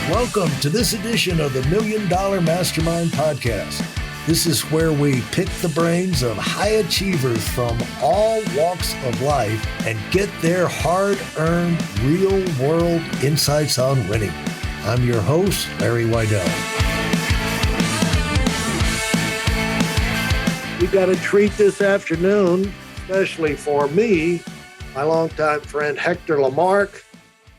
Welcome to this edition of the $1 Million Mastermind Podcast. This is where we pick the brains of high achievers from all walks of life and get their hard-earned, real-world insights on winning. I'm your host, Larry Weidel. We got a treat this afternoon, especially for me. My longtime friend, Hector LaMarque,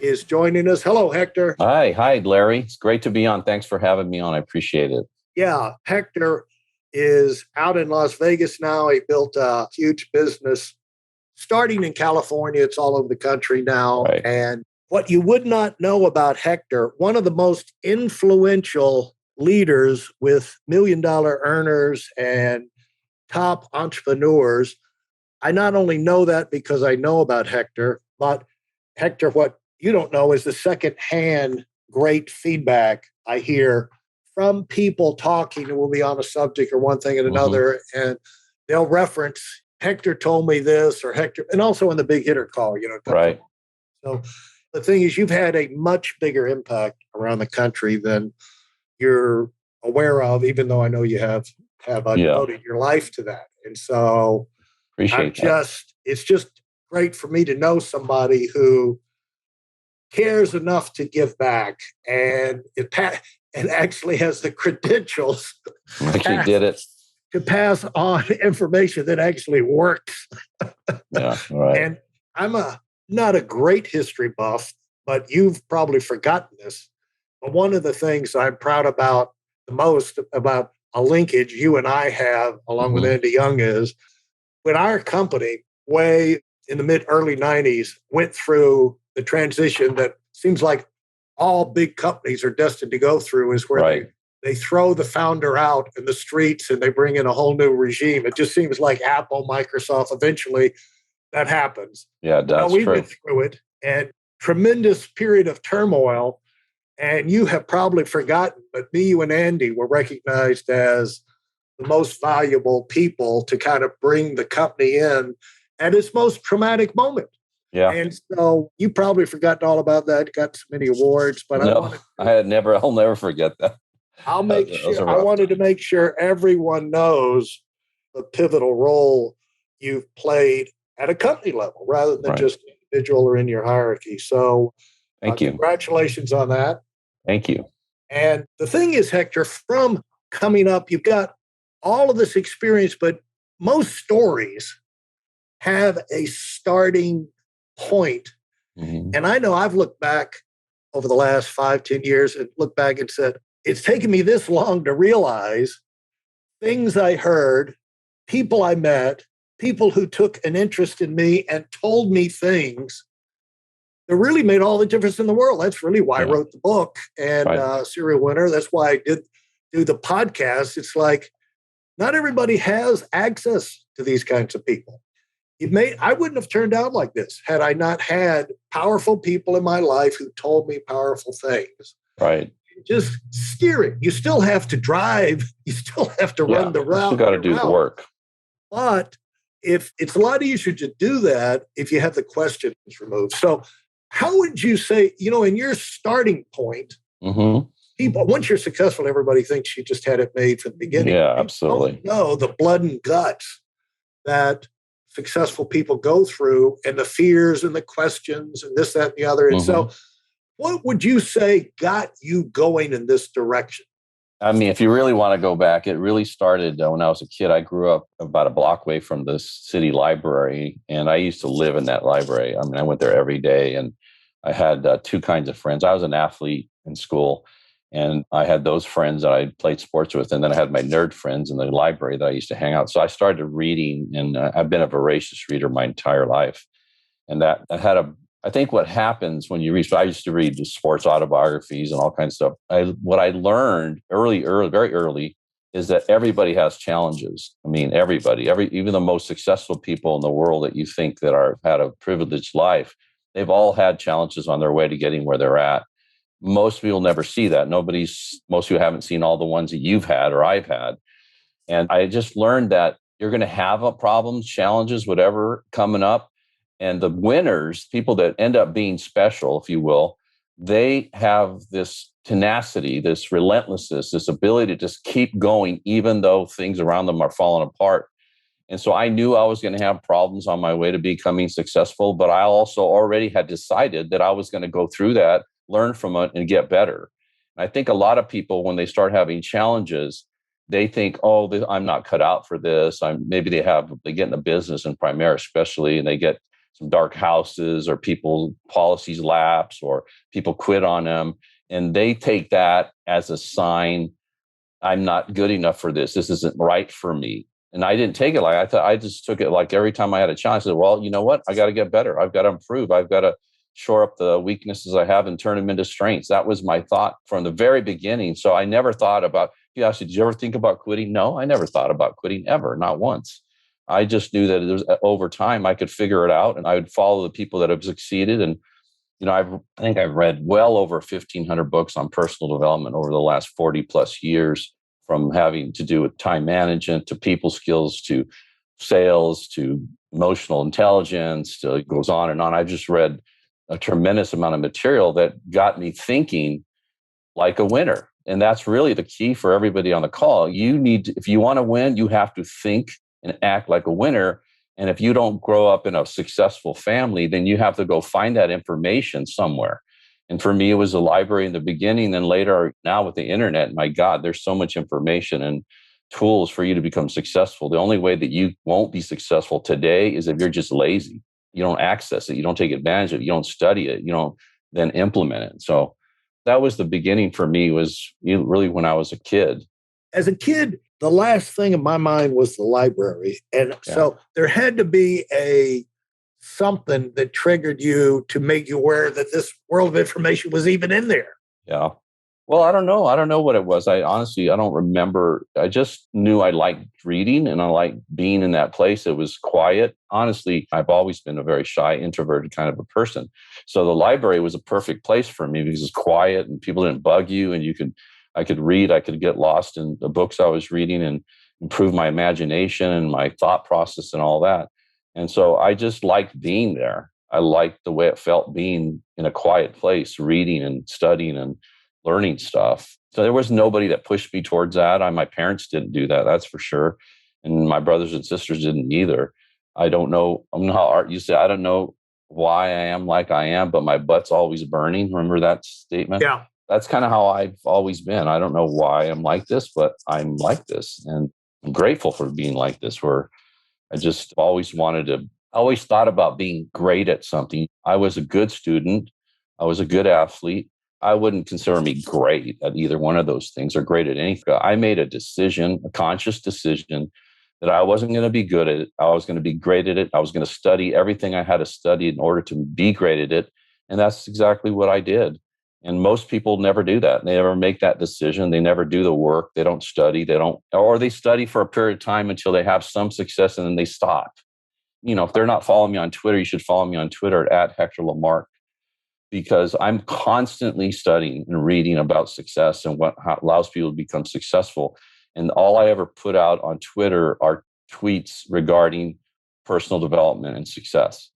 is joining us. Hello, Hector. Hi, Larry. It's great to be on. Thanks for having me on. I appreciate it. Yeah, Hector is out in Las Vegas now. He built a huge business starting in California. It's all over the country now. Right. And what you would not know about Hector, one of the most influential leaders with $1 million earners and top entrepreneurs. I not only know that because I know about Hector, but Hector, what you don't know is the secondhand great feedback I hear from people talking who will be on a subject or one thing and another, and they'll reference Hector told me this or Hector, and also in the big hitter call, Right. So the thing is, you've had a much bigger impact around the country than you're aware of, even though I know you have devoted your life to that. And so Appreciate that. It's just great for me to know somebody who cares enough to give back and actually has the credentials to pass on information that actually works. Yeah, right. And I'm not a great history buff, but you've probably forgotten this. But one of the things I'm proud about the most about a linkage you and I have, along with Andy Young, is when our company, way in the early 90s, went through the transition that seems like all big companies are destined to go through, is where they throw the founder out in the streets and they bring in a whole new regime. It just seems like Apple, Microsoft, eventually that happens. Yeah, that's we true. went through it, and tremendous period of turmoil. And you have probably forgotten, but me, you, and Andy were recognized as the most valuable people to kind of bring the company in at its most traumatic moment. Yeah. And so you probably forgotten all about that, got so many awards, but I'll never forget that. I wanted to make sure everyone knows the pivotal role you've played at a company level rather than just individual or in your hierarchy. So thank you. Congratulations on that. Thank you. And the thing is, Hector, from coming up, you've got all of this experience, but most stories have a starting point. And I know I've looked back over the last 5-10 years and looked back and said, it's taken me this long to realize things I heard, people I met, people who took an interest in me and told me things that really made all the difference in the world. That's really why I wrote the book and Serial Winner. That's why I did do the podcast. It's like, not everybody has access to these kinds of people. I wouldn't have turned out like this had I not had powerful people in my life who told me powerful things. Right. Just steering. You still have to drive. You still have to run the route. You still got to do the work. But if it's a lot easier to do that if you have the questions removed. So how would you say, in your starting point, people, once you're successful, everybody thinks you just had it made from the beginning. Yeah, absolutely. No, the blood and guts that successful people go through and the fears and the questions and this, that, and the other. And so what would you say got you going in this direction? I mean, if you really want to go back, it really started when I was a kid. I grew up about a block away from the city library, and I used to live in that library. I mean, I went there every day, and I had two kinds of friends. I was an athlete in school, and I had those friends that I played sports with, and then I had my nerd friends in the library that I used to hang out. So I started reading, and I've been a voracious reader my entire life. And that I think what happens when you read, so I used to read the sports autobiographies and all kinds of stuff. What I learned very early, is that everybody has challenges. I mean, everybody, even the most successful people in the world that you think that had a privileged life, they've all had challenges on their way to getting where they're at. Most people never see that. Most people haven't seen all the ones that you've had or I've had. And I just learned that you're going to have problems, challenges, whatever coming up. And the winners, people that end up being special, if you will, they have this tenacity, this relentlessness, this ability to just keep going, even though things around them are falling apart. And so I knew I was going to have problems on my way to becoming successful, but I also already had decided that I was going to go through that, learn from it, and get better. And I think a lot of people, when they start having challenges, they think, "Oh, I'm not cut out for this." Maybe they get in the business and Primera especially, and they get some dark houses, or people policies lapse, or people quit on them, and they take that as a sign, I'm not good enough for this. This isn't right for me. And I didn't take it like I thought. I just took it like every time I had a challenge, I said, well, you know what? I got to get better. I've got to improve. I've got to shore up the weaknesses I have and turn them into strengths. That was my thought from the very beginning. So I never thought about, you asked, did you ever think about quitting? No, I never thought about quitting ever, not once. I just knew that it was, over time I could figure it out, and I would follow the people that have succeeded. And I think I've read well over 1,500 books on personal development over the last 40 plus years, from having to do with time management to people skills to sales to emotional intelligence. To, it goes on and on. I've just read a tremendous amount of material that got me thinking like a winner. And that's really the key for everybody on the call. If you want to win, you have to think and act like a winner. And if you don't grow up in a successful family, then you have to go find that information somewhere. And for me, it was a library in the beginning. Then later, now with the internet, my God, there's so much information and tools for you to become successful. The only way that you won't be successful today is if you're just lazy. You don't access it. You don't take advantage of it. You don't study it. You don't then implement it. So that was the beginning for me, was really when I was a kid. As a kid, the last thing in my mind was the library. And so there had to be something that triggered you to make you aware that this world of information was even in there. Yeah. Well, I don't know. I don't know what it was. I don't remember. I just knew I liked reading and I liked being in that place. It was quiet. Honestly, I've always been a very shy, introverted kind of a person. So the library was a perfect place for me because it's quiet and people didn't bug you, and I could read. I could get lost in the books I was reading and improve my imagination and my thought process and all that. And so I just liked being there. I liked the way it felt being in a quiet place, reading and studying and learning stuff. So there was nobody that pushed me towards that. My parents didn't do that, that's for sure. And my brothers and sisters didn't either. I don't know how Art used to say, I don't know why I am like I am, but my butt's always burning. Remember that statement? Yeah. That's kind of how I've always been. I don't know why I'm like this, but I'm like this. And I'm grateful for being like this, where I just always thought about being great at something. I was a good student. I was a good athlete. I wouldn't consider me great at either one of those things or great at anything. I made a decision, a conscious decision, that I wasn't going to be good at it. I was going to be great at it. I was going to study everything I had to study in order to be great at it. And that's exactly what I did. And most people never do that. They never make that decision. They never do the work. They don't study. Or they study for a period of time until they have some success and then they stop. If they're not following me on Twitter, you should follow me on Twitter at Hector LaMarque, because I'm constantly studying and reading about success and how allows people to become successful. And all I ever put out on Twitter are tweets regarding personal development and success.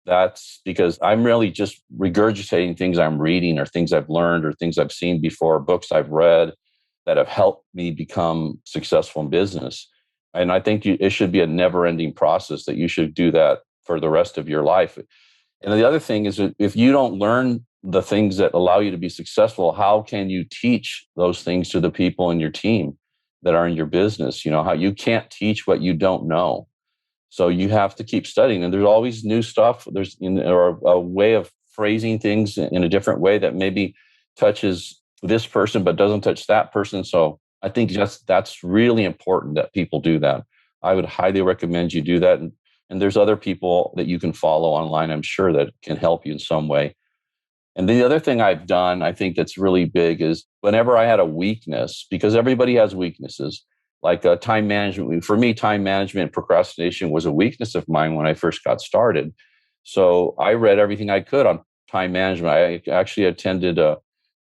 That's because I'm really just regurgitating things I'm reading or things I've learned or things I've seen before, books I've read that have helped me become successful in business. And I think it should be a never-ending process, that you should do that for the rest of your life. And the other thing is that if you don't learn the things that allow you to be successful, how can you teach those things to the people in your team that are in your business? How you can't teach what you don't know. So you have to keep studying, and there's always new stuff. There's or a way of phrasing things in a different way that maybe touches this person but doesn't touch that person. So I think that's really important that people do that. I would highly recommend you do that. And there's other people that you can follow online, I'm sure, that can help you in some way. And the other thing I've done, I think that's really big, is whenever I had a weakness, because everybody has weaknesses, like time management. For me, time management and procrastination was a weakness of mine when I first got started. So I read everything I could on time management. I actually attended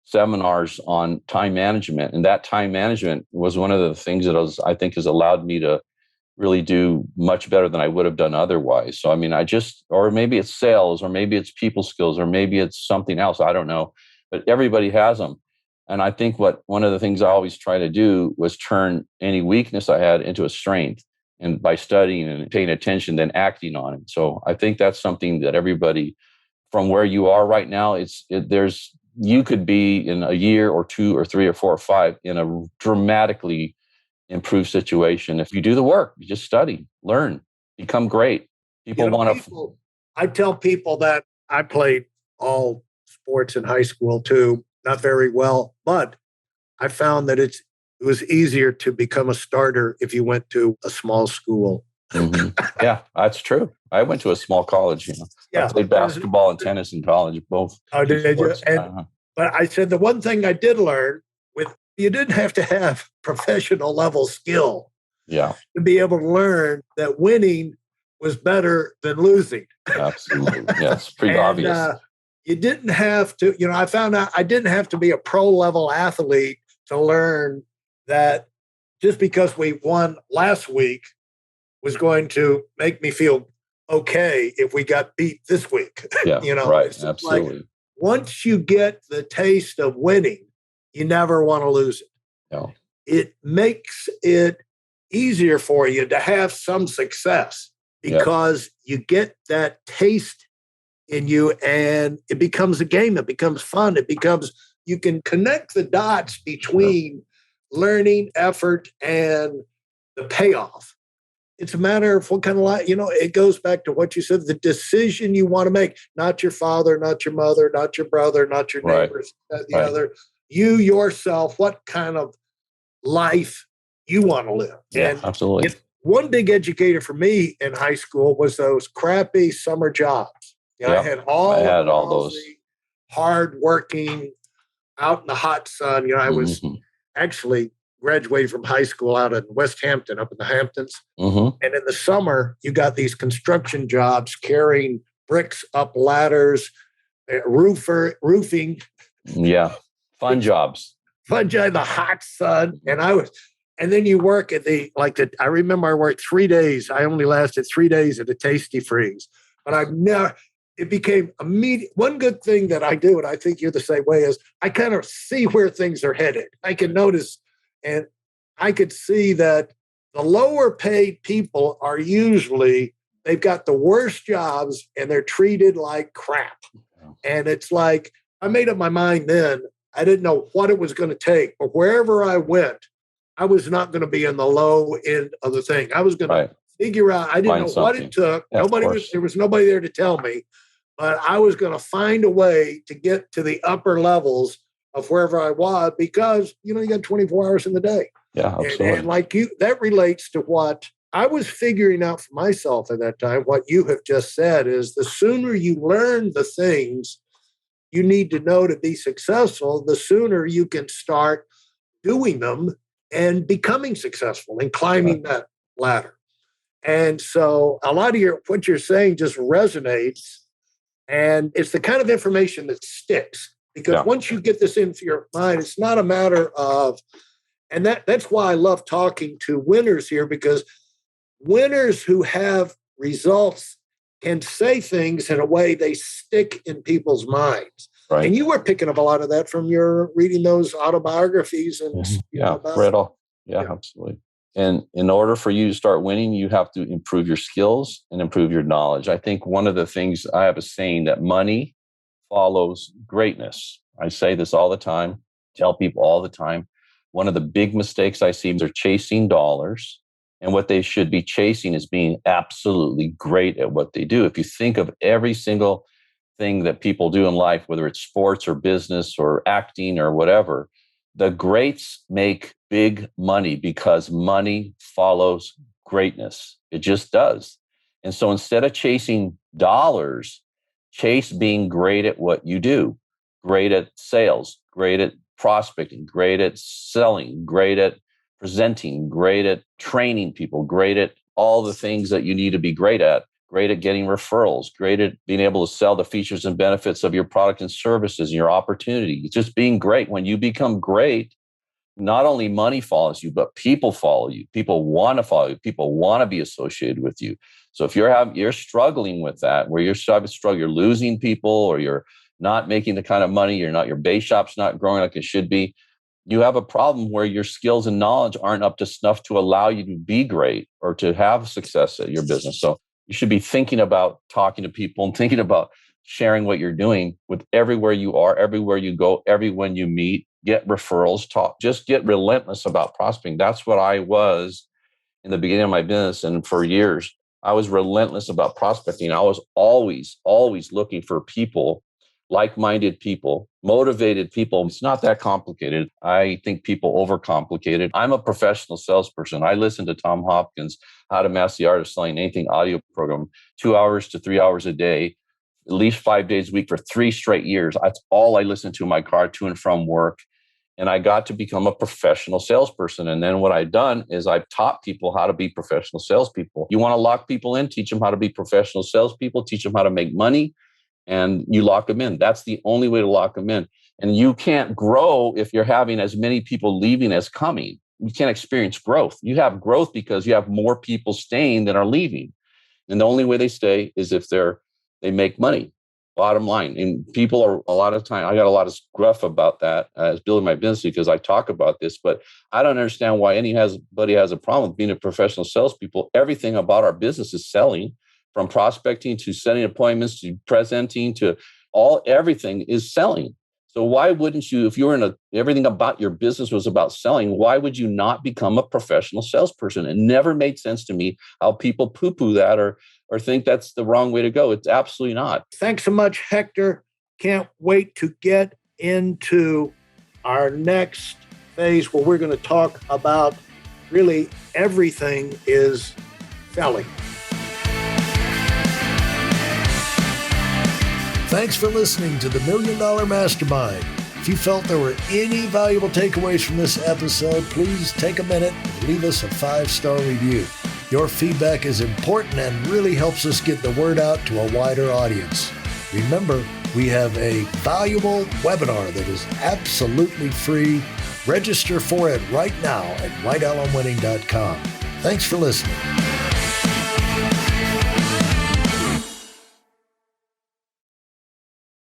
seminars on time management. And that time management was one of the things that I think has allowed me to really do much better than I would have done otherwise. So, or maybe it's sales, or maybe it's people skills, or maybe it's something else. I don't know. but everybody has them. And I think one of the things I always try to do was turn any weakness I had into a strength, and by studying and paying attention, then acting on it. So I think that's something that everybody, from where you are right now, you could be in a year or two or three or four or five in a dramatically improved situation. If you do the work, you just study, learn, become great. I tell people that I played all sports in high school too, not very well, but I found that it was easier to become a starter if you went to a small school. Mm-hmm. Yeah, that's true. I went to a small college. Yeah. I played basketball and tennis in college, both. Oh, did you? But I said the one thing I did learn you didn't have to have professional level skill. Yeah. To be able to learn that winning was better than losing. Absolutely. Yeah, it's pretty obvious. You didn't have to, I found out I didn't have to be a pro level athlete to learn that just because we won last week was going to make me feel okay if we got beat this week. Yeah, right. Absolutely. Like, once you get the taste of winning, you never want to lose it. No. It makes it easier for you to have some success because you get that taste in you, and it becomes a game. It becomes fun. You can connect the dots between learning, effort, and the payoff. It's a matter of what kind of life, it goes back to what you said, the decision you want to make, not your father, not your mother, not your brother, not your neighbors, other. You yourself, what kind of life you want to live. Yeah, and absolutely. One big educator for me in high school was those crappy summer jobs. I had all those hard working out in the hot sun. I was actually graduated from high school out in West Hampton, up in the Hamptons. Mm-hmm. And in the summer, you got these construction jobs carrying bricks up ladders, roofing. Yeah. Fun jobs. Fun job, the hot sun. And then you work at I remember I worked 3 days. I only lasted 3 days at a Tasty Freeze. But it became immediate. One good thing that I do, and I think you're the same way, is I kind of see where things are headed. I can notice, and I could see that the lower paid people are usually, they've got the worst jobs and they're treated like crap. And it's like, I made up my mind then. I didn't know what it was going to take, but wherever I went, I was not going to be in the low end of the thing. I was going to figure out, I didn't know what it took. Yeah, there was nobody there to tell me, but I was going to find a way to get to the upper levels of wherever I was, because, you got 24 hours in the day. Yeah, absolutely. And like that relates to what I was figuring out for myself at that time. What you have just said is, the sooner you learn the things you need to know to be successful, the sooner you can start doing them and becoming successful and climbing that ladder. And so a lot of what you're saying just resonates, and it's the kind of information that sticks, because once you get this into your mind, it's not a matter of, and that's why I love talking to winners here, because winners who have results can say things in a way they stick in people's minds. Right. And you were picking up a lot of that from your reading those autobiographies and read all. Yeah, absolutely. And in order for you to start winning, you have to improve your skills and improve your knowledge. I think one of the things, I have a saying that money follows greatness. I say this all the time, tell people all the time. One of the big mistakes I see is they're chasing dollars. And what they should be chasing is being absolutely great at what they do. If you think of every single thing that people do in life, whether it's sports or business or acting or whatever, the greats make big money because money follows greatness. It just does. And so instead of chasing dollars, chase being great at what you do, great at sales, great at prospecting, great at selling, great at presenting, great at training people, great at all the things that you need to be great at getting referrals, great at being able to sell the features and benefits of your product and services and your opportunity. It's just being great. When you become great, not only money follows you, but people follow you. People want to follow you. People want to be associated with you. So if you're struggling with that, where you're losing people, or you're not making the kind of money, your base shop's not growing like it should be, you have a problem where your skills and knowledge aren't up to snuff to allow you to be great or to have success at your business. So you should be thinking about talking to people and thinking about sharing what you're doing with everywhere you are, everywhere you go, everyone you meet, get referrals, just get relentless about prospecting. That's what I was in the beginning of my business. And for years, I was relentless about prospecting. I was always, always looking for people, like-minded people, motivated people. It's not that complicated. I think people overcomplicate it. I'm a professional salesperson. I listen to Tom Hopkins, How to Master the Art of Selling Anything audio program, 2 hours to 3 hours a day, at least 5 days a week for 3 straight years. That's all I listen to in my car to and from work. And I got to become a professional salesperson. And then what I've done is I've taught people how to be professional salespeople. You want to lock people in, teach them how to be professional salespeople, teach them how to make money, and you lock them in. That's the only way to lock them in. And you can't grow if you're having as many people leaving as coming. You can't experience growth. You have growth because you have more people staying than are leaving. And the only way they stay is if they make money. Bottom line. And people are a lot of time, I got a lot of gruff about that as building my business because I talk about this, but I don't understand why anybody has a problem with being a professional salespeople. Everything about our business is selling, from prospecting to setting appointments to presenting to everything is selling. So why wouldn't you, if you were everything about your business was about selling, why would you not become a professional salesperson? It never made sense to me how people poo-poo that or think that's the wrong way to go. It's absolutely not. Thanks so much, Hector. Can't wait to get into our next phase where we're going to talk about really everything is selling. Thanks for listening to the $1 Million Mastermind. If you felt there were any valuable takeaways from this episode, please take a minute and leave us a 5-star review. Your feedback is important and really helps us get the word out to a wider audience. Remember, we have a valuable webinar that is absolutely free. Register for it right now at whitealumwinning.com. Thanks for listening.